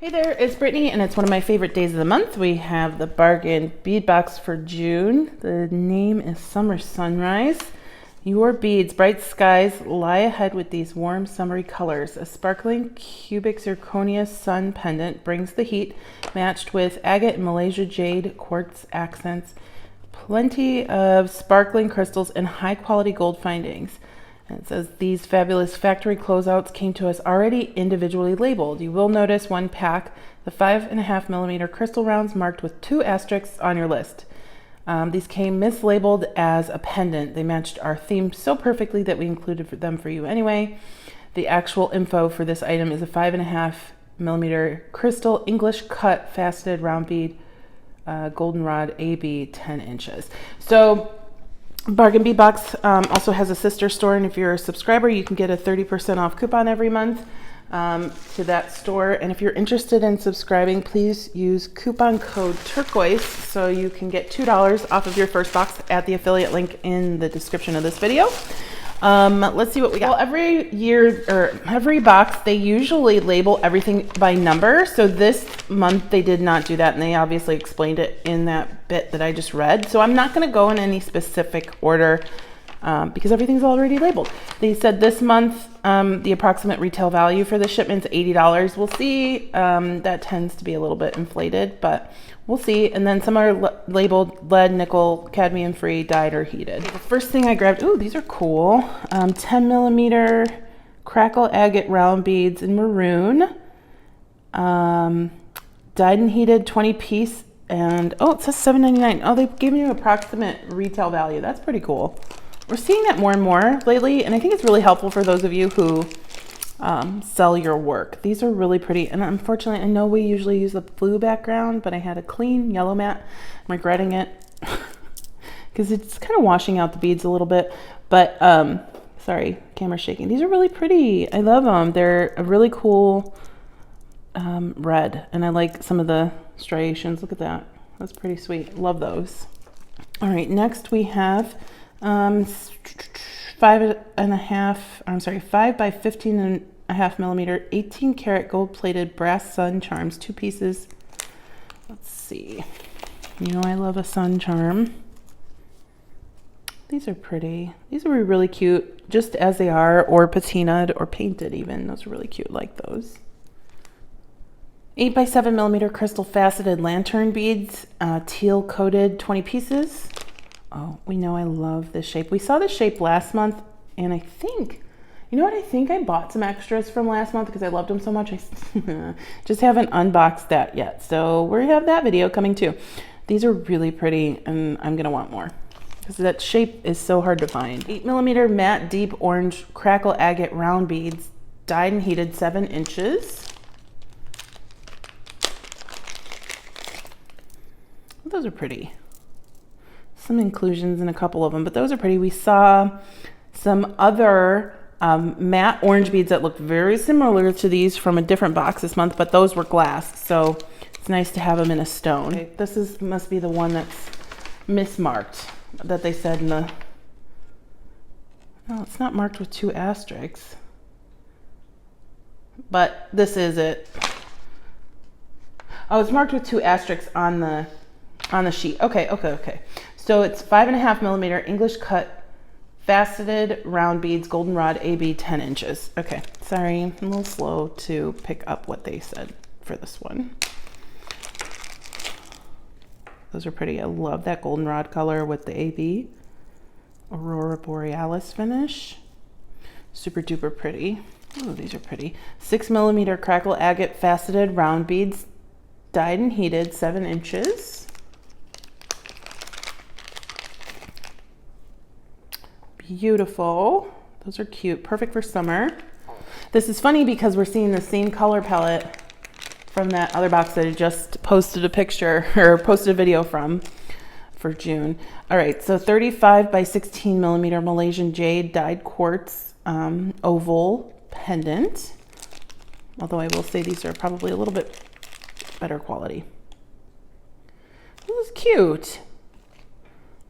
Hey there, it's Brittany, and it's one of my favorite days of the month. We have the Bargain Bead Box for June. The name is Summer Sunrise. Your beads, bright skies, lie ahead with these warm summery colors. A sparkling cubic zirconia sun pendant brings the heat, matched with agate and Malaysia jade quartz accents. Plenty of sparkling crystals and high quality gold findings. And it says these fabulous factory closeouts came to us already individually labeled. You will notice one pack, the 5.5 millimeter crystal rounds marked with 2 asterisks on your list. These came mislabeled as a pendant. They matched our theme so perfectly that we included them for you anyway. The actual info for this item is a 5.5 millimeter crystal English cut faceted round bead goldenrod AB 10 inches. So Bargain Bead Box also has a sister store, and if you're a subscriber, you can get a 30% off coupon every month to that store. And if you're interested in subscribing, please use coupon code Turquoise so you can get $2 off of your first box at the affiliate link in the description of this video. Let's see what we got. Well, every year or every box, they usually label everything by number. So this month they did not do that, and they obviously explained it in that bit that I just read. So I'm not going to go in any specific order because everything's already labeled. They said this month the approximate retail value for the shipment's $80. We'll see. That tends to be a little bit inflated, but we'll see. And then some are labeled lead, nickel, cadmium free, dyed or heated. The first thing I grabbed, ooh, these are cool. 10 millimeter crackle agate round beads in maroon. Dyed and heated 20 piece, and oh, it says $7.99. Oh, they gave me an approximate retail value. That's pretty cool. We're seeing that more and more lately, and I think it's really helpful for those of you who sell your work. These are really pretty, and unfortunately, I know we usually use a blue background, but I had a clean yellow mat. I'm regretting it because it's kind of washing out the beads a little bit, but sorry, camera's shaking. These are really pretty. I love them. They're a really cool red, and I like some of the striations. Look at that. That's pretty sweet. Love those. All right, next we have 5 by 15.5 millimeter 18 karat gold plated brass sun charms, 2 pieces. Let's see, you know I love a sun charm. These are pretty. These are really cute just as they are, or patinaed or painted even. Those are really cute, like those. 8 by 7 millimeter crystal faceted lantern beads, teal coated, 20 pieces. Oh, we know I love this shape. We saw this shape last month, and I think, you know what, I think I bought some extras from last month because I loved them so much. I just haven't unboxed that yet. So we have that video coming too. These are really pretty, and I'm gonna want more because that shape is so hard to find. 8 millimeter matte deep orange crackle agate round beads, dyed and heated 7 inches. Those are pretty. Some inclusions in a couple of them, but those are pretty. We saw some other matte orange beads that looked very similar to these from a different box this month, but those were glass, so it's nice to have them in a stone. Okay, this must be the one that's mismarked that they said in the, no, it's not marked with 2 asterisks, but this is it. Oh, it's marked with 2 asterisks on the sheet. Okay. So it's 5.5 millimeter English cut faceted round beads goldenrod AB 10 inches. Okay, sorry, I'm a little slow to pick up what they said for this one. Those are pretty. I love that goldenrod color with the AB Aurora Borealis finish. Super duper pretty. Oh, these are pretty. 6 millimeter crackle agate faceted round beads, dyed and heated 7 inches. Beautiful. Those are cute. Perfect for summer. This is funny because we're seeing the same color palette from that other box that I just posted a picture or posted a video from for June. All right, so 35 by 16 millimeter Malaysian jade dyed quartz oval pendant. Although I will say these are probably a little bit better quality. This is cute.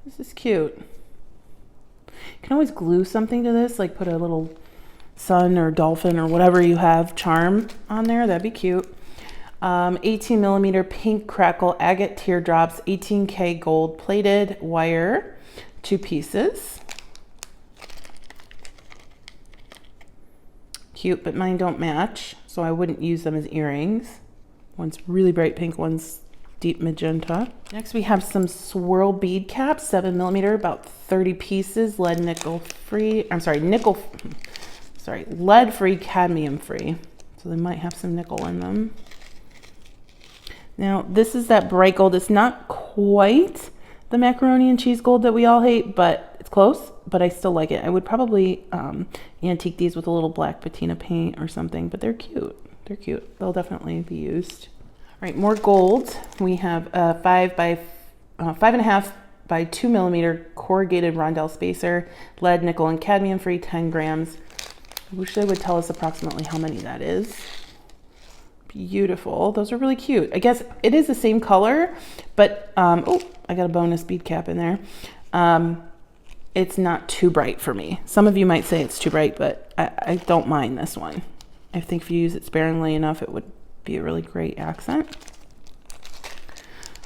This is cute. You can always glue something to this, like put a little sun or dolphin or whatever you have charm on there. That'd be cute. 18 millimeter pink crackle agate teardrops, 18K gold plated wire, 2 pieces. Cute, but mine don't match, so I wouldn't use them as earrings. One's really bright pink, one's deep magenta. Next we have some swirl bead caps, 7 millimeter, about 30 pieces, lead free, cadmium free. So they might have some nickel in them. Now this is that bright gold. It's not quite the macaroni and cheese gold that we all hate, but it's close, but I still like it. I would probably antique these with a little black patina paint or something, but they're cute. They're cute. They'll definitely be used. All right, more gold. We have a 5.5 by 2 millimeter corrugated rondelle spacer, lead, nickel, and cadmium free, 10 grams. I wish they would tell us approximately how many that is. Beautiful. Those are really cute. I guess it is the same color, but oh, I got a bonus bead cap in there. It's not too bright for me. Some of you might say it's too bright, but I don't mind this one. I think if you use it sparingly enough, it would be a really great accent.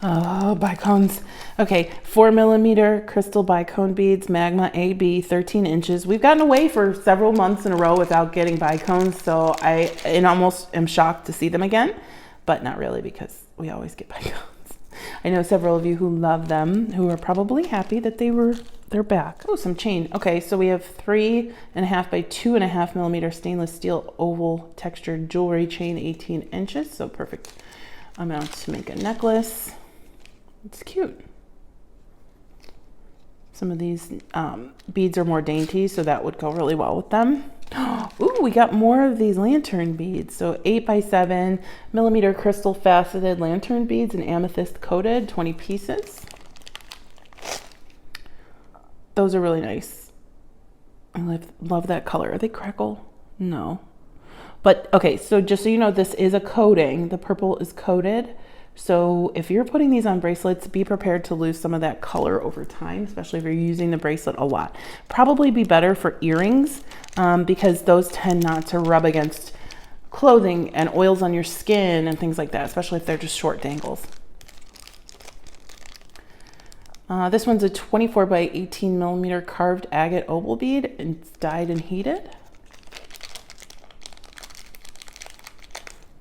Oh, bicones. Okay, 4 millimeter crystal bicone beads, Magma AB, 13 inches. We've gotten away for several months in a row without getting bicones, so I almost am shocked to see them again, but not really, because we always get bicones. I know several of you who love them, who are probably happy that they're back. Oh, some chain. Okay, so we have 3.5 by 2.5 millimeter stainless steel oval textured jewelry chain, 18 inches, so perfect amount to make a necklace. It's cute. Some of these beads are more dainty, so that would go really well with them. Ooh, we got more of these lantern beads. So 8 by 7 millimeter crystal faceted lantern beads and amethyst coated, 20 pieces. Those are really nice. I love that color. Are they crackle? No. But okay, so just so you know, this is a coating. The purple is coated. So if you're putting these on bracelets, be prepared to lose some of that color over time, especially if you're using the bracelet a lot. Probably be better for earrings because those tend not to rub against clothing and oils on your skin and things like that, especially if they're just short dangles. This one's a 24 by 18 millimeter carved agate oval bead, and it's dyed and heated.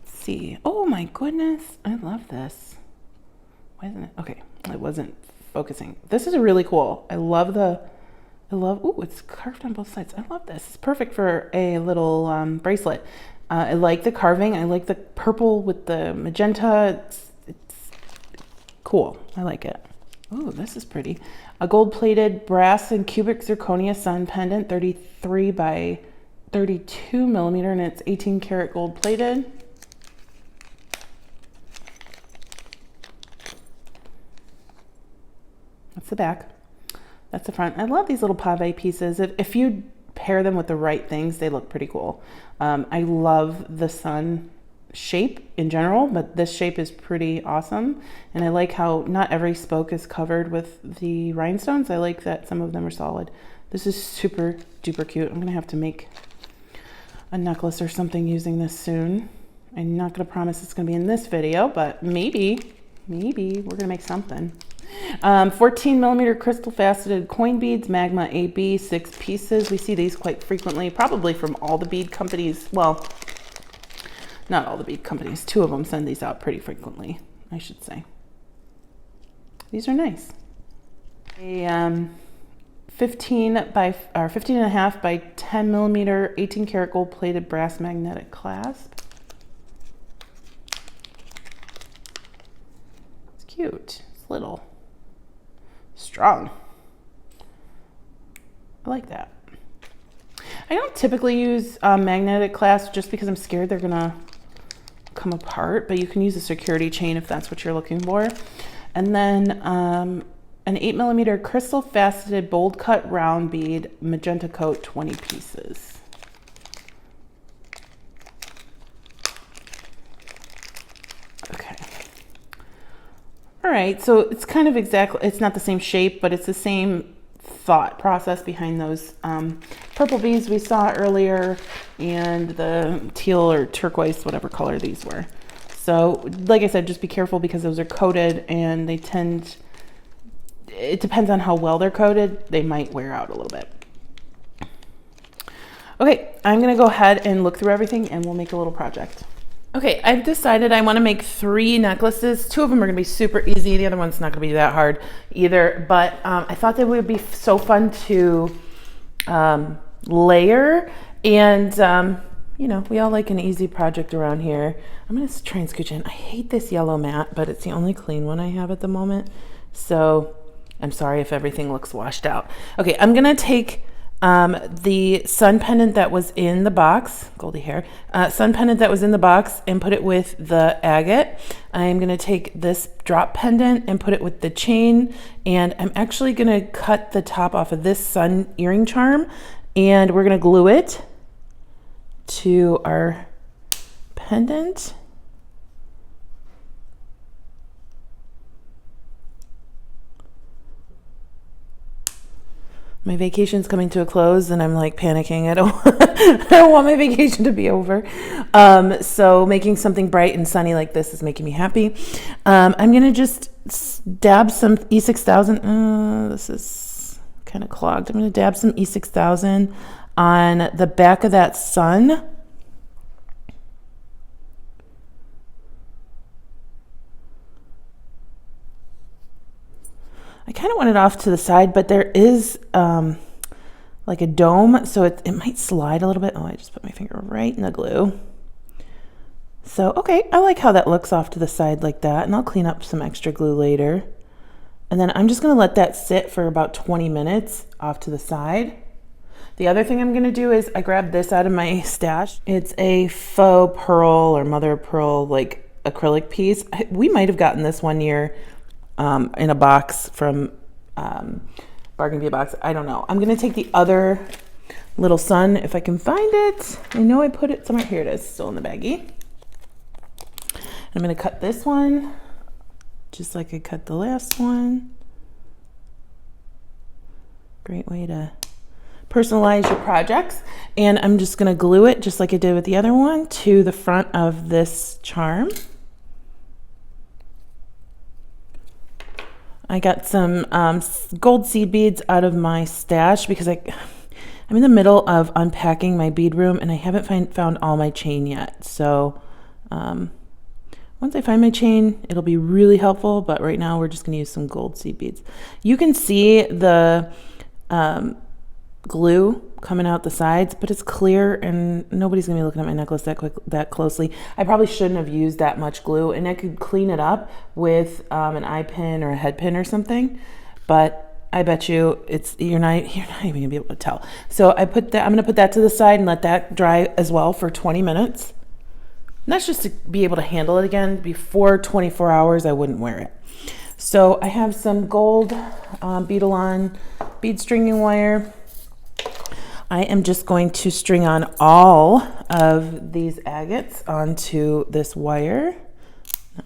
See. Oh my goodness, I love this. Why isn't it? Okay, it wasn't focusing. This is really cool. Ooh, it's carved on both sides. I love this. It's perfect for a little bracelet. I like the carving. I like the purple with the magenta. It's cool. I like it. Oh, this is pretty. A gold-plated brass and cubic zirconia sun pendant, 33 by 32 millimeter, and it's 18 karat gold-plated. That's the back. That's the front. I love these little pave pieces. If you pair them with the right things, they look pretty cool. I love the sun shape in general, but this shape is pretty awesome. And I like how not every spoke is covered with the rhinestones. I like that some of them are solid. This is super duper cute. I'm gonna have to make a necklace or something using this soon. I'm not gonna promise it's gonna be in this video, but maybe we're gonna make something. 14 millimeter crystal faceted coin beads, Magma AB, 6 pieces. We see these quite frequently, probably from all the bead companies. Well, not all the bead companies. 2 of them send these out pretty frequently, I should say. These are nice. A 15.5 by 10 millimeter, 18 karat gold plated brass magnetic clasp. It's cute. It's little. Strong. I like that. I don't typically use magnetic clasps just because I'm scared they're gonna come apart, but you can use a security chain if that's what you're looking for. And then an 8 millimeter crystal faceted bold cut round bead, magenta coat, 20 pieces. Okay. All right, so it's kind of it's not the same shape, but it's the same thought process behind those purple beads we saw earlier and the teal or turquoise, whatever color these were. So like I said, just be careful because those are coated and they tend, it depends on how well they're coated, they might wear out a little bit. Okay, I'm gonna go ahead and look through everything and we'll make a little project. Okay, I've decided I wanna make 3 necklaces. 2 of them are gonna be super easy. The other one's not gonna be that hard either, but I thought they would be so fun to layer, and you know, we all like an easy project around here. I'm gonna try and scooch in. I hate this yellow mat, but it's the only clean one I have at the moment. So I'm sorry if everything looks washed out. Okay, I'm gonna take the sun pendant that was in the box, Goldie hair, sun pendant that was in the box and put it with the agate. I'm gonna take this drop pendant and put it with the chain, and I'm actually gonna cut the top off of this sun earring charm, and we're gonna glue it to our pendant. My vacation's coming to a close and I'm like panicking. I don't want my vacation to be over. So making something bright and sunny like this is making me happy. I'm gonna just dab some E6000. This is kind of clogged. I'm gonna dab some E6000 on the back of that sun. I kind of want it off to the side, but there is like a dome, so it might slide a little bit. Oh, I just put my finger right in the glue. So, okay, I like how that looks off to the side like that, and I'll clean up some extra glue later. And then I'm just gonna let that sit for about 20 minutes off to the side. The other thing I'm gonna do is I grabbed this out of my stash. It's a faux pearl or mother of pearl like acrylic piece. We might have gotten this one year in a box from Bargain Bead Box. I don't know. I'm gonna take the other little sun if I can find it. I know I put it somewhere. Here it is, still in the baggie. I'm gonna cut this one just like I cut the last one. Great way to personalize your projects. And I'm just gonna glue it just like I did with the other one to the front of this charm. I got some gold seed beads out of my stash because I'm in the middle of unpacking my bead room and I haven't found all my chain yet. So once I find my chain, it'll be really helpful, but right now we're just gonna use some gold seed beads. You can see the glue coming out the sides, but it's clear and nobody's gonna be looking at my necklace that closely. I probably shouldn't have used that much glue, and I could clean it up with an eye pin or a head pin or something, but I bet you you're not even gonna be able to tell. So I'm gonna put that to the side and let that dry as well for 20 minutes. And that's just to be able to handle it again. Before 24 hours, I wouldn't wear it. So I have some gold bead-along bead stringing wire. I am just going to string on all of these agates onto this wire.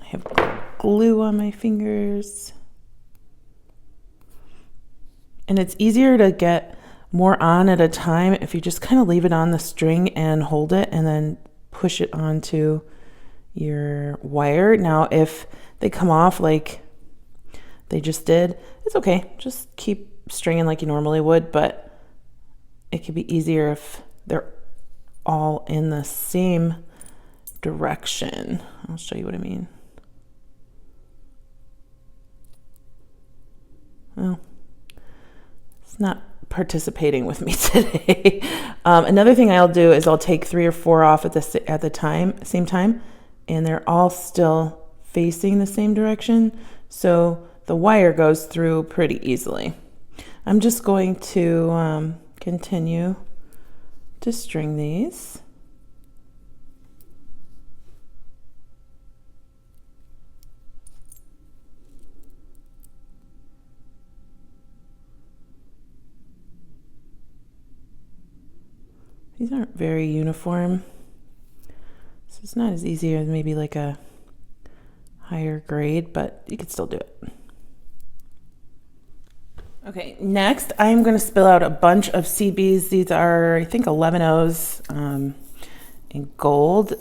I have glue on my fingers. And it's easier to get more on at a time if you just kind of leave it on the string and hold it and then push it onto your wire. Now, if they come off like they just did, it's okay. Just keep stringing like you normally would, but it could be easier if they're all in the same direction. I'll show you what I mean. Well, it's not participating with me today. Another thing I'll do is I'll take 3 or 4 off at the same time, and they're all still facing the same direction, so the wire goes through pretty easily. I'm just going to continue to string these. These aren't very uniform, so it's not as easy as maybe like a higher grade, but you could still do it. Okay, next I'm going to spill out a bunch of seed beads. These are, I think, 11 O's in gold.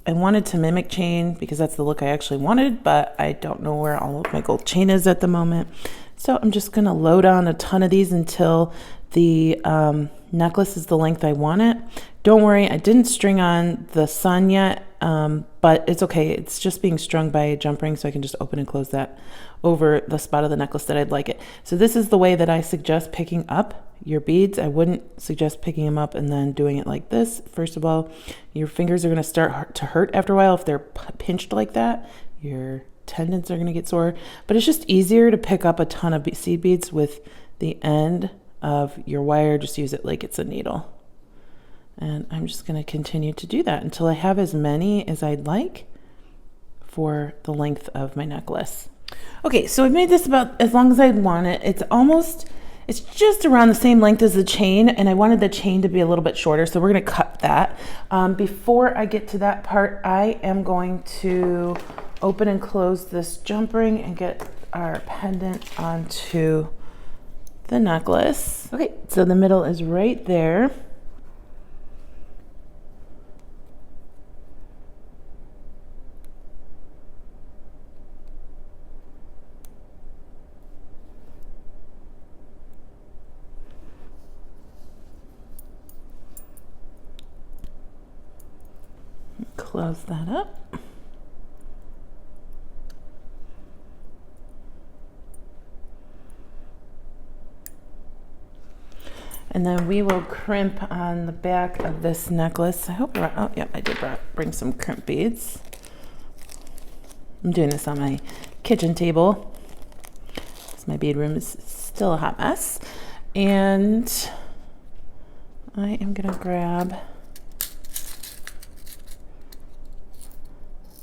I wanted to mimic chain because that's the look I actually wanted, but I don't know where all of my gold chain is at the moment. So I'm just gonna load on a ton of these until the necklace is the length I want it. Don't worry, I didn't string on the sun yet, but it's okay. It's just being strung by a jump ring, so I can just open and close that over the spot of the necklace that I'd like it. So this is the way that I suggest picking up your beads. I wouldn't suggest picking them up and then doing it like this. First of all, your fingers are going to start to hurt after a while if they're pinched like that. Your tendons are going to get sore, but it's just easier to pick up a ton of seed beads with the end of your wire. Just use it like it's a needle. And I'm just going to continue to do that until I have as many as I'd like for the length of my necklace. Okay, so I've made this about as long as I want it. It's just around the same length as the chain, and I wanted the chain to be a little bit shorter, so we're going to cut that. Before I get to that part, I am going to open and close this jump ring and get our pendant onto the necklace. Okay, so the middle is right there. Close that up. And then we will crimp on the back of this necklace. I hope, oh yeah, I did bring some crimp beads. I'm doing this on my kitchen table, because my bead room is still a hot mess. And I am gonna grab,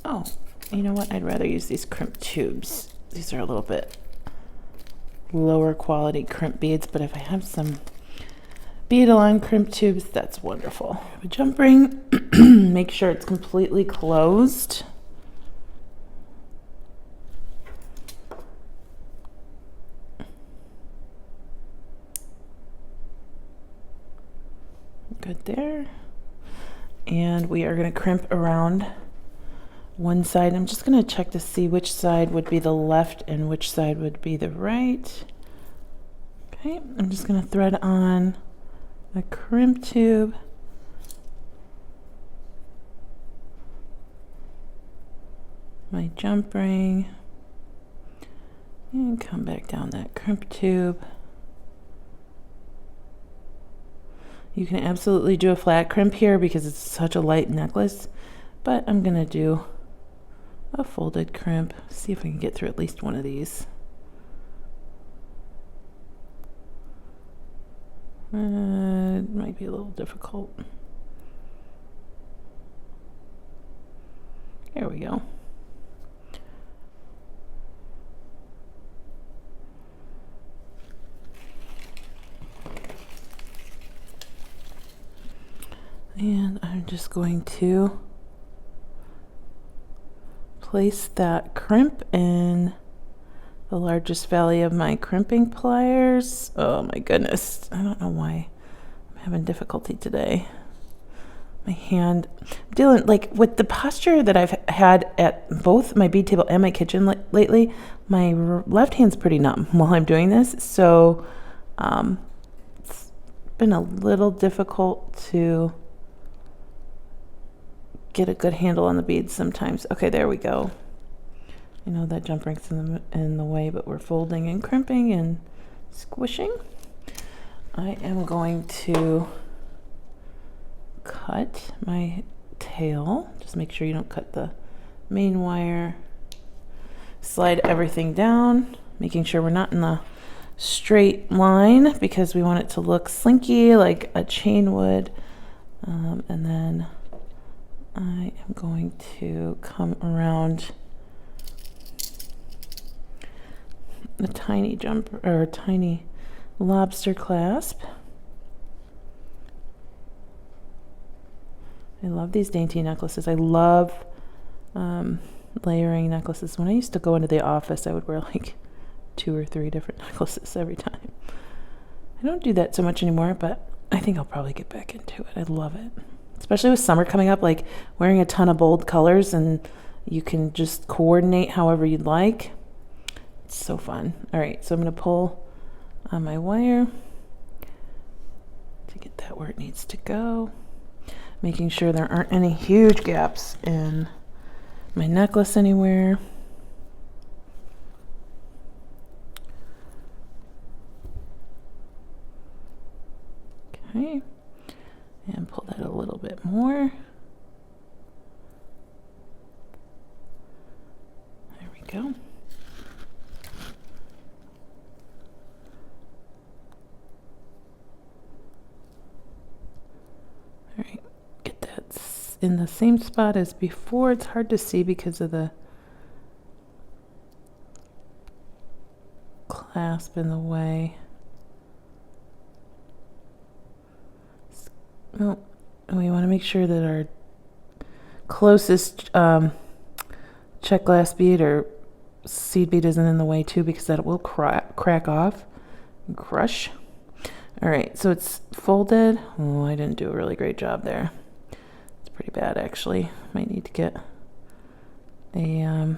oh, you know what? I'd rather use these crimp tubes. These are a little bit lower quality crimp beads, but if I have some bead-along crimp tubes, that's wonderful. A jump ring, make sure it's completely closed. Good there. And we are going to crimp around one side. I'm just going to check to see which side would be the left and which side would be the right. Okay, I'm just going to thread on a crimp tube. My jump ring. And come back down that crimp tube. You can absolutely do a flat crimp here because it's such a light necklace, but I'm going to do a folded crimp. See if I can get through at least one of these. It might be a little difficult. There we go. And I'm just going to place that crimp in the largest valley of my crimping pliers. Oh my goodness. I don't know why I'm having difficulty today. My hand, I'm dealing like with the posture that I've had at both my bead table and my kitchen lately. My left hand's pretty numb while I'm doing this. So it's been a little difficult to get a good handle on the beads sometimes. Okay, there we go. I know that jump ring's in the way, but we're folding and crimping and squishing. I am going to cut my tail. Just make sure you don't cut the main wire. Slide everything down, making sure we're not in the straight line because we want it to look slinky like a chain would. And then I am going to come around a tiny jump or a tiny lobster clasp. I love these dainty necklaces. I love layering necklaces. When I used to go into the office, I would wear like 2 or 3 different necklaces every time. I don't do that so much anymore, but I think I'll probably get back into it. I love it. especially with summer coming up, like wearing a ton of bold colors, and you can just coordinate however you'd like. It's so fun. All right, so I'm going to pull on my wire to get that where it needs to go, making sure there aren't any huge gaps in my necklace anywhere. Okay, and pull that a little bit more. There we go. All right, get that in the same spot as before. It's hard to see because of the clasp in the way. Oh, we want to make sure that our closest check glass bead or seed bead isn't in the way too, because that will crack off and crush. All right, so it's folded. Oh, I didn't do a really great job there. It's pretty bad, actually. Might need to get a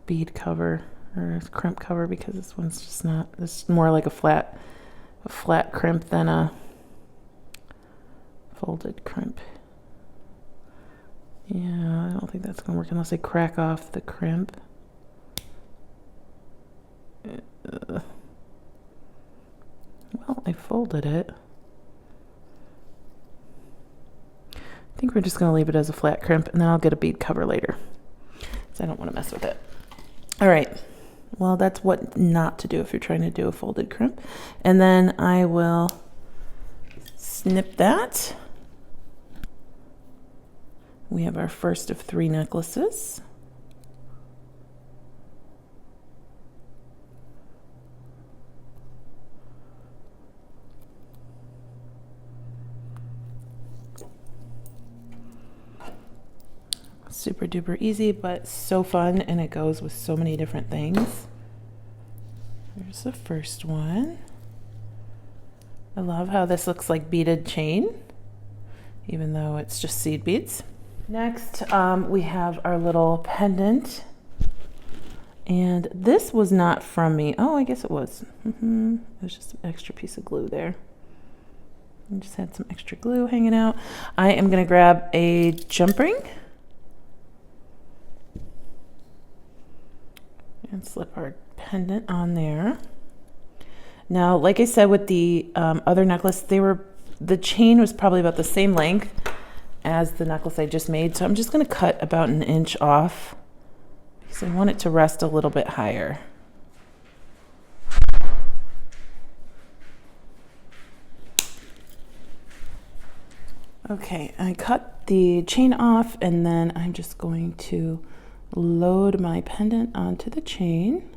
bead cover or a crimp cover, because this one's just not. This is more like a flat crimp than a folded crimp. Yeah, I don't think that's gonna work unless I crack off the crimp. Well, I folded it. I think we're just gonna leave it as a flat crimp, and then I'll get a bead cover later, because I don't want to mess with it. All right, well, that's what not to do if you're trying to do a folded crimp. And then I will snip that. We have our first of 3 necklaces. Super duper easy, but so fun, and it goes with so many different things. There's the first one. I love how this looks like beaded chain, even though it's just seed beads. Next, we have our little pendant, and this was not from me. Oh, I guess it was. It was just an extra piece of glue there. I just had some extra glue hanging out. I am going to grab a jump ring and slip our pendant on there. Now, like I said with the other necklace, the chain was probably about the same length as the necklace I just made, so I'm just going to cut about 1 inch off because I want it to rest a little bit higher. Okay, I cut the chain off, and then I'm just going to load my pendant onto the chain.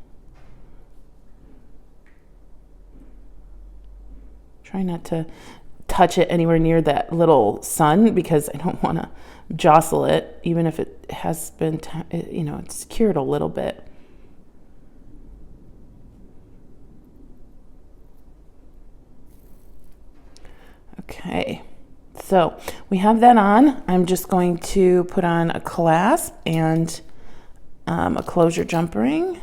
Try not to touch it anywhere near that little sun, because I don't want to jostle it, even if it has been, it's cured a little bit. Okay, so we have that on. I'm just going to put on a clasp and a closure jump ring.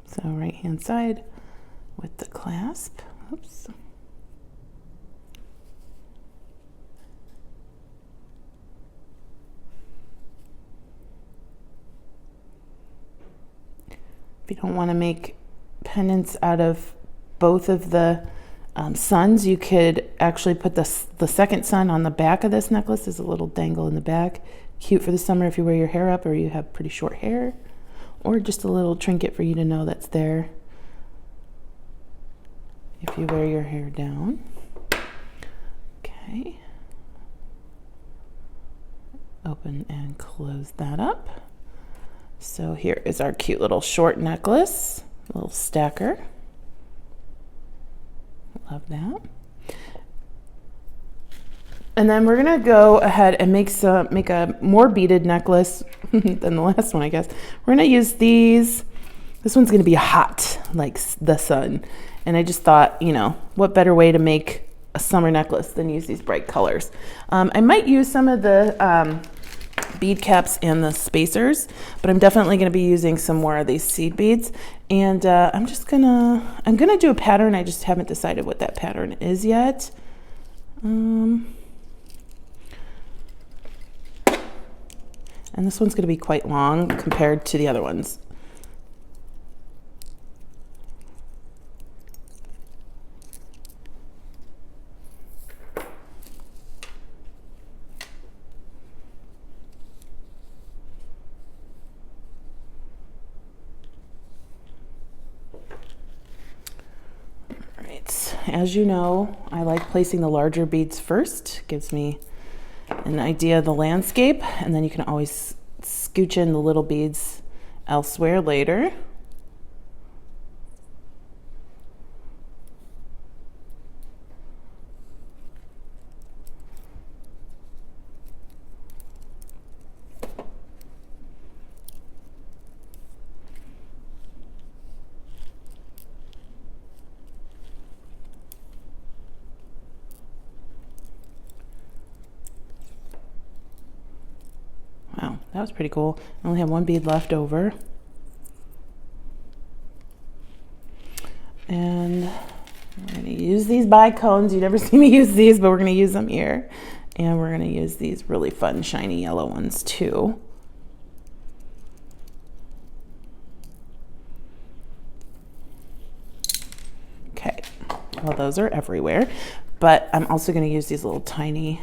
So right hand side with the clasp. Oops. If you don't want to make pendants out of both of the suns, you could actually put the second sun on the back of this necklace. There's a little dangle in the back. Cute for the summer if you wear your hair up or you have pretty short hair. Or just a little trinket for you to know that's there if you wear your hair down. Okay. Open and close that up. So here is our cute little short necklace, little stacker. Love that. And then we're gonna go ahead and make a more beaded necklace than the last one, I guess. We're gonna use these. This one's gonna be hot, like the sun. And I just thought, you know, what better way to make a summer necklace than use these bright colors. I might use some of the bead caps and the spacers, but I'm definitely gonna be using some more of these seed beads. And I'm gonna do a pattern. I just haven't decided what that pattern is yet. And this one's going to be quite long compared to the other ones. All right, as you know, I like placing the larger beads first. Gives me an idea of the landscape, and then you can always scooch in the little beads elsewhere later. Wow, that was pretty cool. I only have one bead left over. And we're going to use these bicones. You never see me use these, but we're going to use them here. And we're going to use these really fun shiny yellow ones too. Okay, well, those are everywhere. But I'm also going to use these little tiny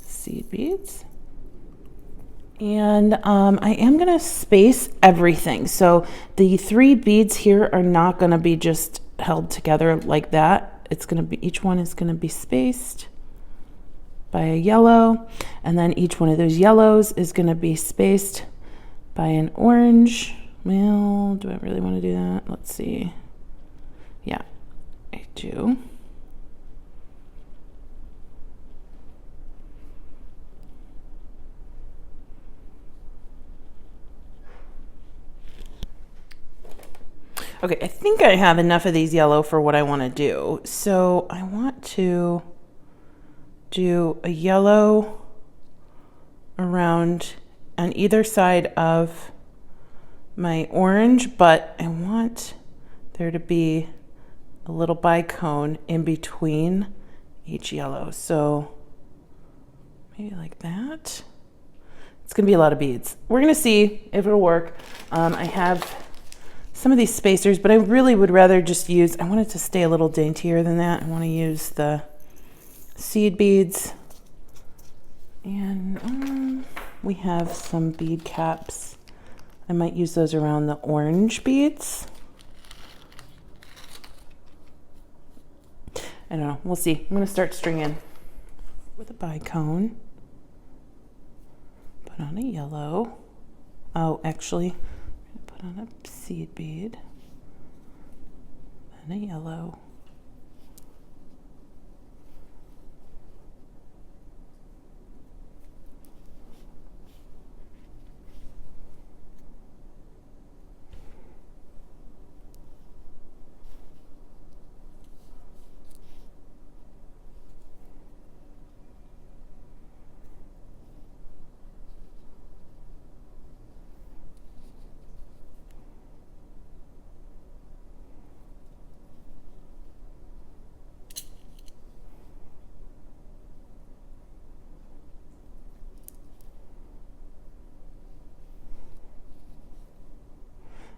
seed beads. And I am going to space everything. So the 3 beads here are not going to be just held together like that. It's going to be, each one is going to be spaced by a yellow. And then each one of those yellows is going to be spaced by an orange. Well, do I really want to do that? Let's see. Yeah, I do. Okay, I think I have enough of these yellow for what I want to do. So I want to do a yellow around on either side of my orange, but I want there to be a little bicone in between each yellow. So maybe like that. It's gonna be a lot of beads. We're gonna see if it'll work. I have some of these spacers, but I really would rather just use, I want it to stay a little daintier than that. I want to use the seed beads. And we have some bead caps. I might use those around the orange beads. I don't know, we'll see. I'm going to start stringing with a bicone. Put on a yellow. Oh, actually, put on a seed bead and a yellow.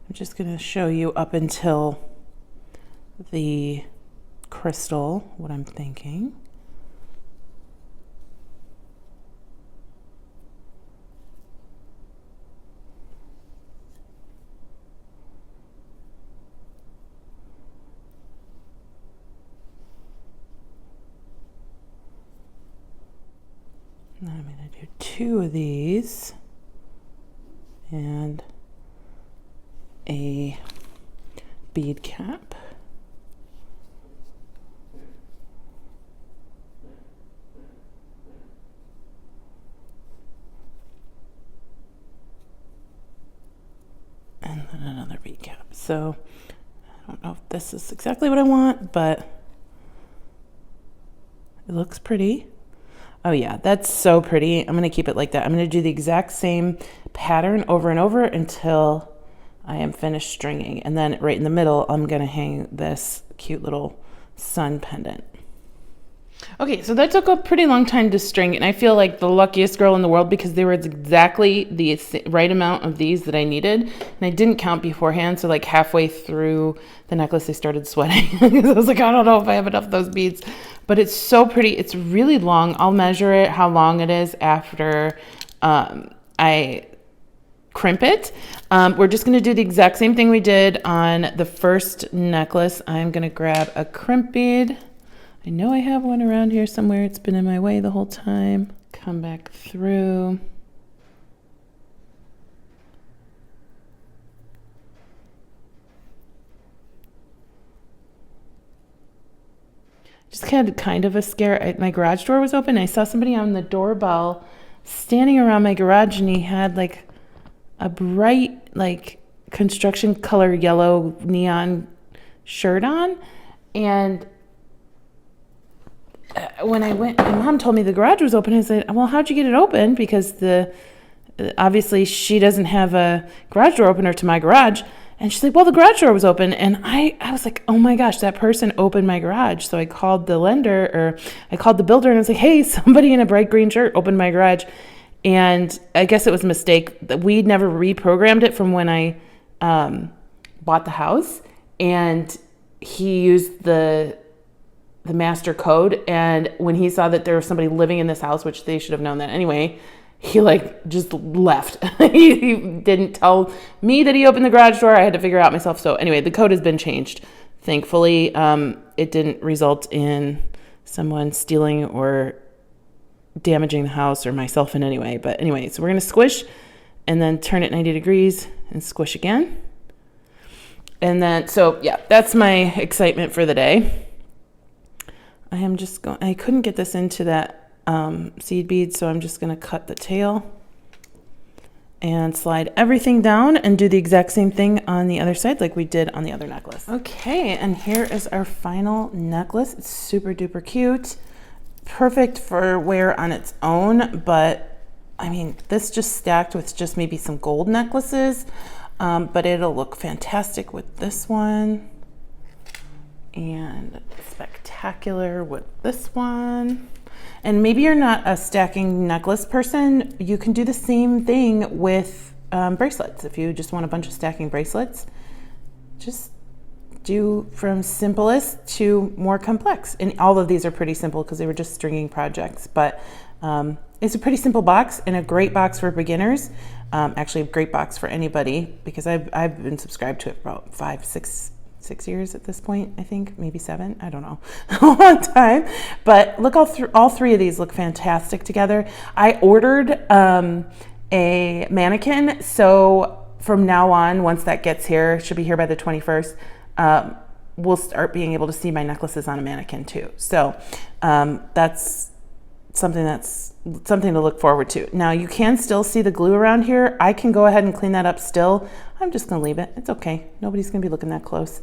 I'm just going to show you up until the crystal what I'm thinking. And then I'm going to do 2 of these and a bead cap. cap. So I don't know if this is exactly what I want, but it looks pretty. Oh yeah, that's so pretty. I'm gonna keep it like that. I'm gonna do the exact same pattern over and over until I am finished stringing. And then right in the middle, I'm gonna hang this cute little sun pendant. Okay, so that took a pretty long time to string, and I feel like the luckiest girl in the world because there was exactly the right amount of these that I needed, and I didn't count beforehand, so like halfway through the necklace I started sweating because I was like, I don't know if I have enough of those beads, but it's so pretty. It's really long. I'll measure it, how long it is after I crimp it. We're just going to do the exact same thing we did on the first necklace. I'm going to grab a crimp bead. I know I have one around here somewhere. It's been in my way the whole time. Come back through. Just had kind of a scare. My garage door was open. I saw somebody on the doorbell standing around my garage, and he had like a bright, like construction color yellow neon shirt on. And when I went, my mom told me the garage was open. I said, well, how'd you get it open? Because obviously she doesn't have a garage door opener to my garage. And she's like, well, the garage door was open. And I was like, oh my gosh, that person opened my garage. So I called the I called the builder, and I was like, hey, somebody in a bright green shirt opened my garage. And I guess it was a mistake that we'd never reprogrammed it from when I bought the house. And he used the master code, and when he saw that there was somebody living in this house, which they should have known that anyway, he like just left. He didn't tell me that he opened the garage door. I had to figure it out myself. So anyway, the code has been changed. Thankfully, it didn't result in someone stealing or damaging the house or myself in any way. But anyway, so we're gonna squish and then turn it 90 degrees and squish again. And then, so yeah, that's my excitement for the day. I am just going, I couldn't get this into that seed bead, so I'm just going to cut the tail and slide everything down and do the exact same thing on the other side like we did on the other necklace. Okay, and here is our final necklace. It's super duper cute. Perfect for wear on its own, but I mean, this just stacked with just maybe some gold necklaces, but it'll look fantastic with this one. And spectacular with this one. And maybe you're not a stacking necklace person. You can do the same thing with bracelets. If you just want a bunch of stacking bracelets, just do from simplest to more complex. And all of these are pretty simple because they were just stringing projects. But it's a pretty simple box and a great box for beginners. Actually, a great box for anybody because I've been subscribed to it for about 6 years at this point, I think, maybe 7, I don't know, a long time. But look, all three of these look fantastic together. I ordered a mannequin, so from now on, once that gets here, it should be here by the 21st, we'll start being able to see my necklaces on a mannequin too. So that's something to look forward to. Now you can still see the glue around here. I can go ahead and clean that up still. I'm just gonna leave it. It's okay. Nobody's gonna be looking that close.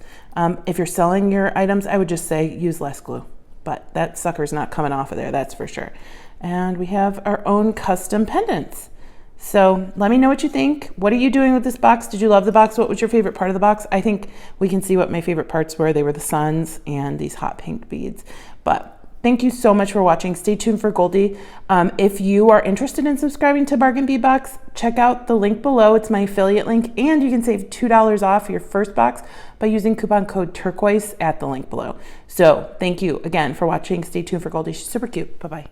If you're selling your items, I would just say use less glue, but that sucker's not coming off of there, that's for sure. And we have our own custom pendants. So let me know what you think. What are you doing with this box? Did you love the box? What was your favorite part of the box? I think we can see what my favorite parts were. They were the suns and these hot pink beads. But thank you so much for watching. Stay tuned for Goldie. If you are interested in subscribing to Bargain Bead Box, check out the link below. It's my affiliate link, and you can save $2 off your first box by using coupon code Turquoise at the link below. So thank you again for watching. Stay tuned for Goldie. She's super cute. Bye-bye.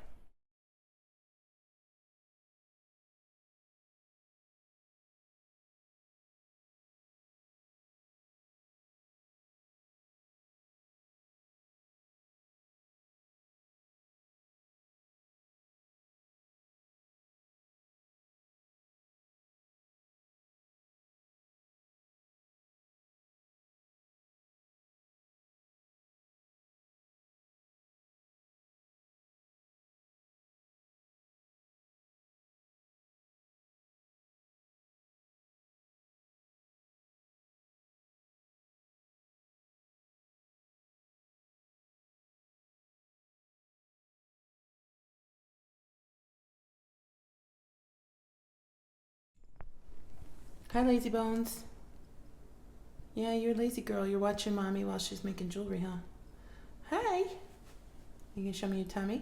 Hi, Lazy Bones. Yeah, you're a lazy girl. You're watching mommy while she's making jewelry, huh? Hi. You gonna show me your tummy?